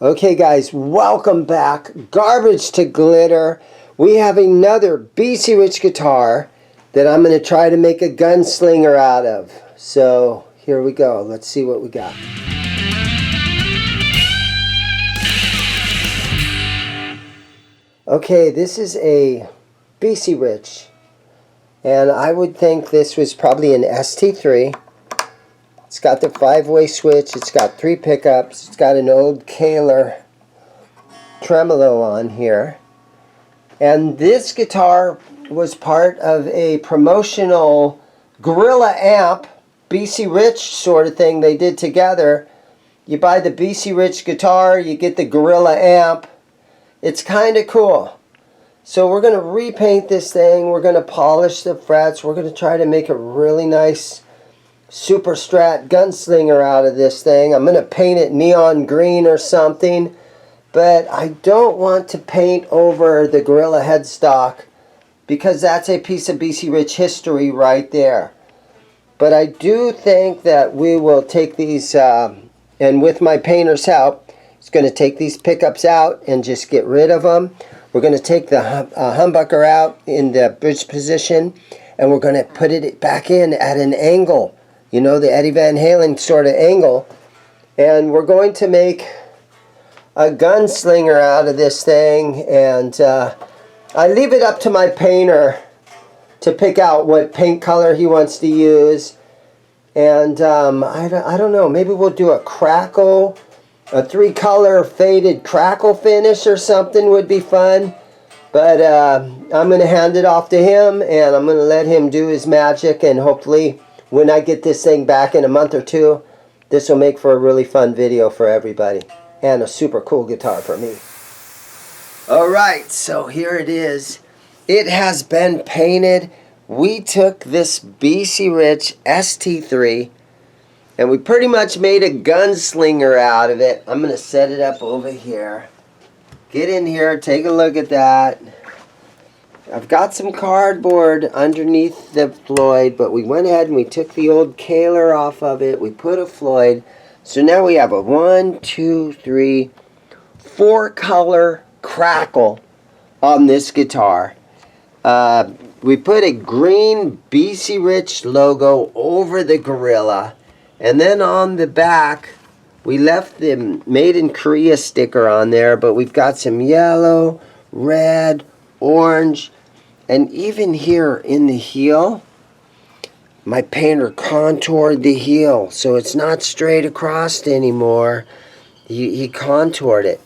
Okay guys, welcome back. Garbage to glitter. We have another BC Rich guitar that I'm going to try to make a Gunslinger out of. So here we go. Let's see what we got. Okay, this is a BC Rich. And I would think this was probably an ST3. It's got the 5-way switch, it's got 3 pickups, it's got an old Kahler tremolo on here. And this guitar was part of a promotional Gorilla amp, BC Rich sort of thing they did together. You buy the BC Rich guitar, you get the Gorilla amp. It's kind of cool. So we're going to repaint this thing, we're going to polish the frets, we're going to try to make a really nice Super Strat Gunslinger out of this thing. I'm going to paint it neon green or something, but I don't want to paint over the Gorilla headstock because that's a piece of BC Rich history right there. But I do think that we will take these, and with my painter's help, it's going to take these pickups out and just get rid of them. We're going to take the humbucker out in the bridge position, and we're going to put it back in at an angle. You know, the Eddie Van Halen sort of angle. And we're going to make a Gunslinger out of this thing. And I leave it up to my painter to pick out what paint color he wants to use. And I don't know, maybe we'll do a crackle, a 3-color faded crackle finish or something would be fun. But I'm going to hand it off to him, and I'm going to let him do his magic, and hopefully when I get this thing back in a month or two, this will make for a really fun video for everybody. And a super cool guitar for me. Alright, so here it is. It has been painted. We took this BC Rich ST3 and we pretty much made a Gunslinger out of it. I'm going to set it up over here. Get in here, take a look at that. I've got some cardboard underneath the Floyd, but we went ahead and we took the old Kahler off of it. We put a Floyd. So now we have a 1, 2, 3, 4-color crackle on this guitar. We put a green BC Rich logo over the Gorilla. And then on the back, we left the Made in Korea sticker on there, but we've got some yellow, red, orange, and even here in the heel, my painter contoured the heel, so it's not straight across anymore. He contoured it.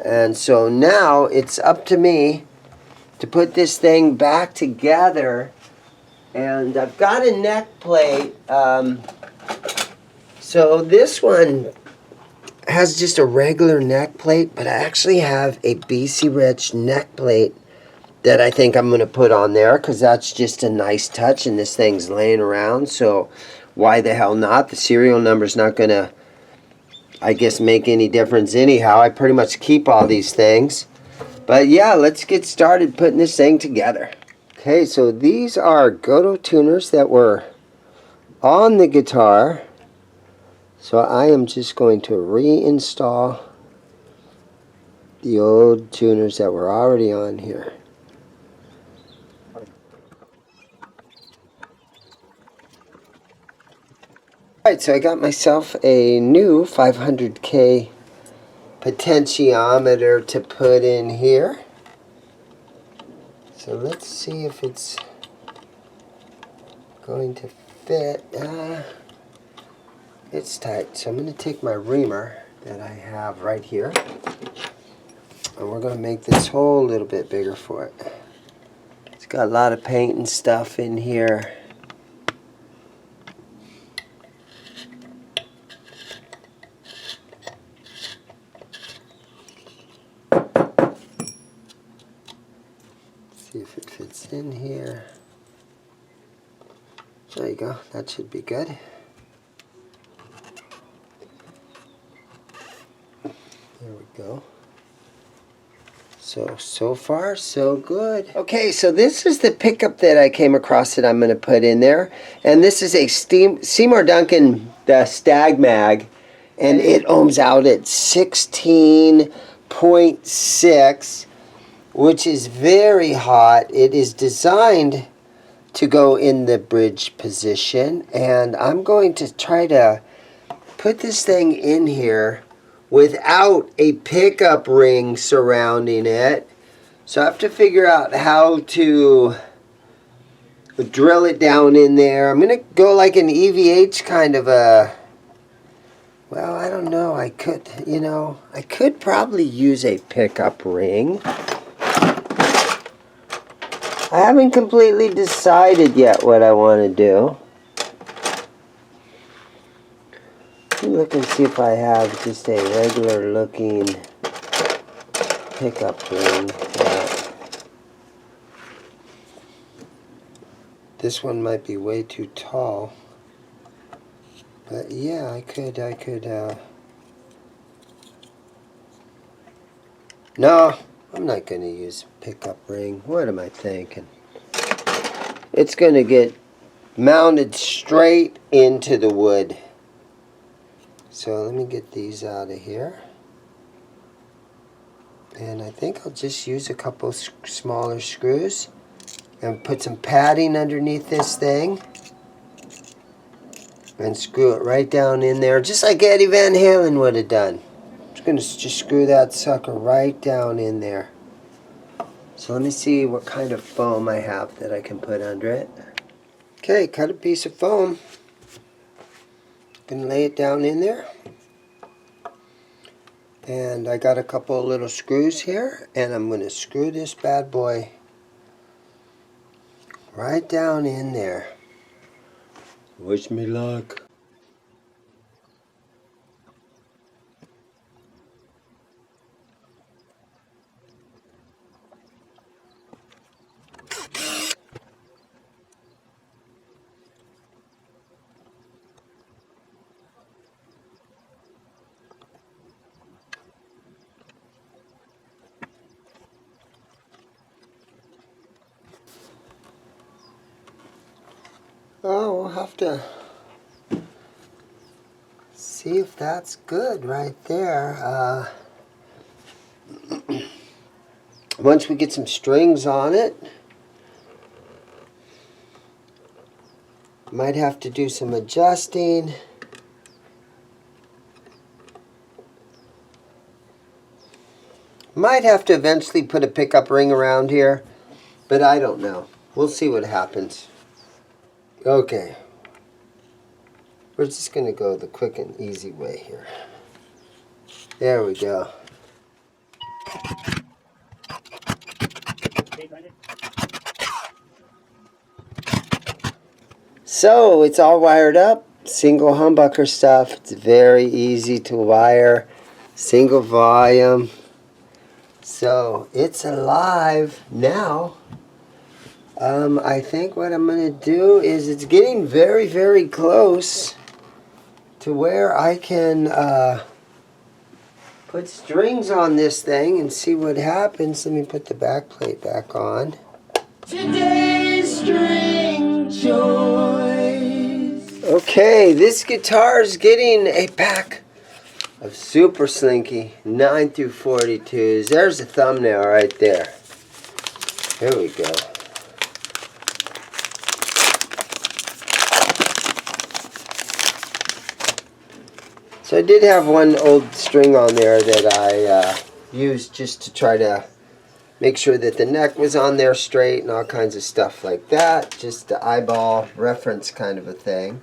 And so now it's up to me to put this thing back together. And I've got a neck plate. So this one has just a regular neck plate, but I actually have a BC Rich neck plate that I think I'm going to put on there because that's just a nice touch, and this thing's laying around, so why the hell not? The serial number's not going to, I guess, make any difference anyhow. I pretty much keep all these things. But yeah, let's get started putting this thing together. Okay, so these are Goto tuners that were on the guitar. So I am just going to reinstall the old tuners that were already on here. Alright, so I got myself a new 500K potentiometer to put in here. So let's see if it's going to fit. It's tight, so I'm going to take my reamer that I have right here, and we're going to make this hole a little bit bigger for it. It's got a lot of paint and stuff in here. See if it fits in here. There you go, that should be good. There we go. So far, so good. Okay, so this is the pickup that I came across that I'm going to put in there. And this is a Seymour Duncan Stag Mag. and it ohms out at 16.6, which is very hot. It is designed to go in the bridge position, and I'm going to try to put this thing in here without a pickup ring surrounding it. So I have to figure out how to drill it down in there. I'm going to go like an EVH kind of a, well, I don't know. I could, I could probably use a pickup ring. I haven't completely decided yet what I want to do. Let me look and see if I have just a regular looking pickup ring. This one might be way too tall. But yeah, I could, no, I'm not going to use a pickup ring. What am I thinking? It's going to get mounted straight into the wood. So let me get these out of here. And I think I'll just use a couple smaller screws and put some padding underneath this thing. And screw it right down in there, just like Eddie Van Halen would have done. I'm just going to just screw that sucker right down in there. So let me see what kind of foam I have that I can put under it. Okay, cut a piece of foam. Going to lay it down in there. And I got a couple of little screws here, and I'm going to screw this bad boy right down in there. Wish me luck. Oh, we'll have to see if that's good right there. Once we get some strings on it, might have to do some adjusting. Might have to eventually put a pickup ring around here, but I don't know. We'll see what happens. Okay. We're just going to go the quick and easy way here. There we go. So it's all wired up. Single humbucker stuff. It's very easy to wire. Single volume. So it's alive now. I think what I'm going to do is it's getting very, very close to where I can put strings on this thing and see what happens. Let me put the back plate back on. Today's string choice. Okay, this guitar is getting a pack of Super Slinky 9 through 42s. There's a thumbnail right there. Here we go. So I did have one old string on there that I used just to try to make sure that the neck was on there straight and all kinds of stuff like that. Just the eyeball reference kind of a thing.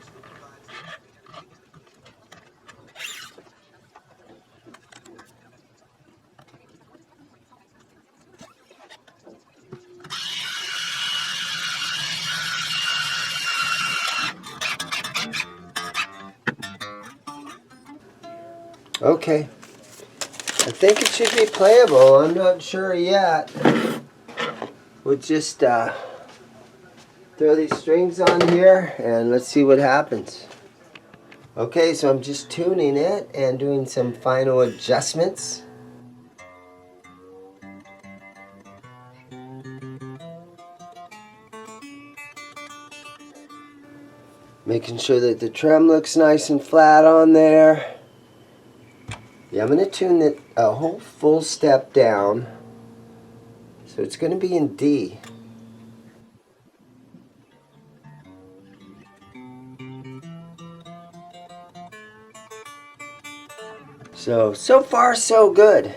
Okay. I think it should be playable. I'm not sure yet. We'll just throw these strings on here and let's see what happens. Okay, so I'm just tuning it and doing some final adjustments. Making sure that the trem looks nice and flat on there. Yeah, I'm going to tune it a whole full step down. So it's going to be in D. So far so good.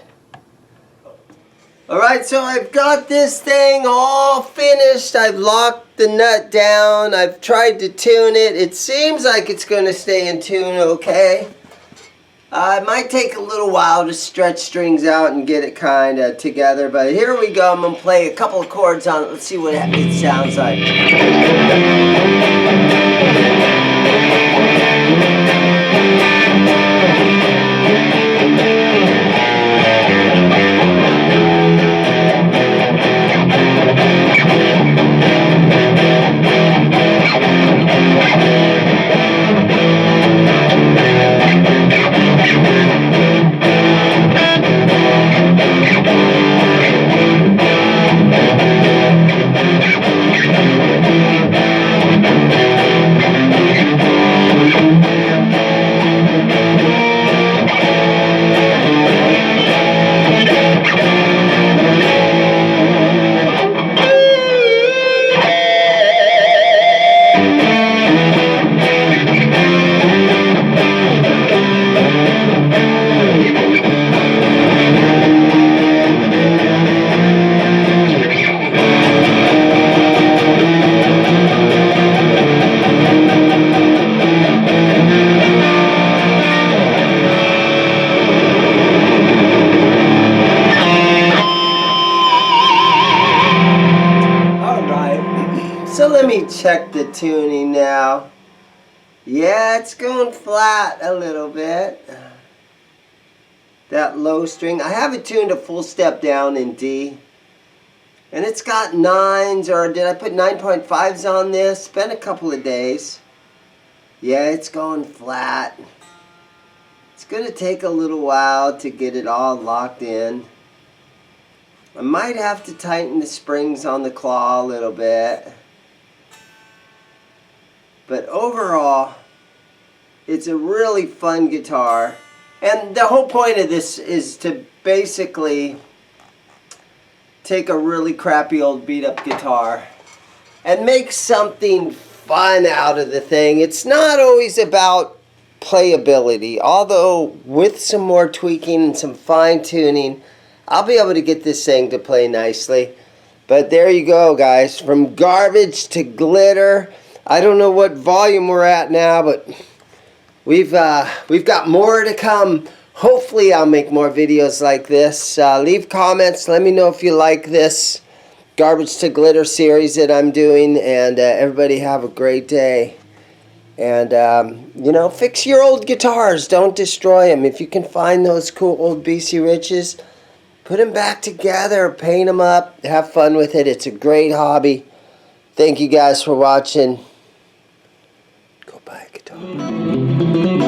Alright, so I've got this thing all finished. I've locked the nut down. I've tried to tune it. It seems like it's going to stay in tune okay. It might take a little while to stretch strings out and get it kind of together, but here we go. I'm going to play a couple of chords on it. Let's see what it sounds like. So let me check the tuning now. Yeah, it's going flat a little bit. That low string. I have it tuned a full step down in D. And it's got 9s, or did I put 9.5s on this? It's been a couple of days. Yeah, it's going flat. It's going to take a little while to get it all locked in. I might have to tighten the springs on the claw a little bit. But overall, it's a really fun guitar. And the whole point of this is to basically take a really crappy old beat up guitar and make something fun out of the thing. It's not always about playability, although with some more tweaking and some fine tuning, I'll be able to get this thing to play nicely. But there you go, guys. From garbage to glitter. I don't know what volume we're at now, but we've got more to come. Hopefully I'll make more videos like this. Leave comments. Let me know if you like this garbage to glitter series that I'm doing. And everybody have a great day. And, you know, fix your old guitars. Don't destroy them. If you can find those cool old BC Riches, put them back together. Paint them up. Have fun with it. It's a great hobby. Thank you guys for watching. Go buy a guitar.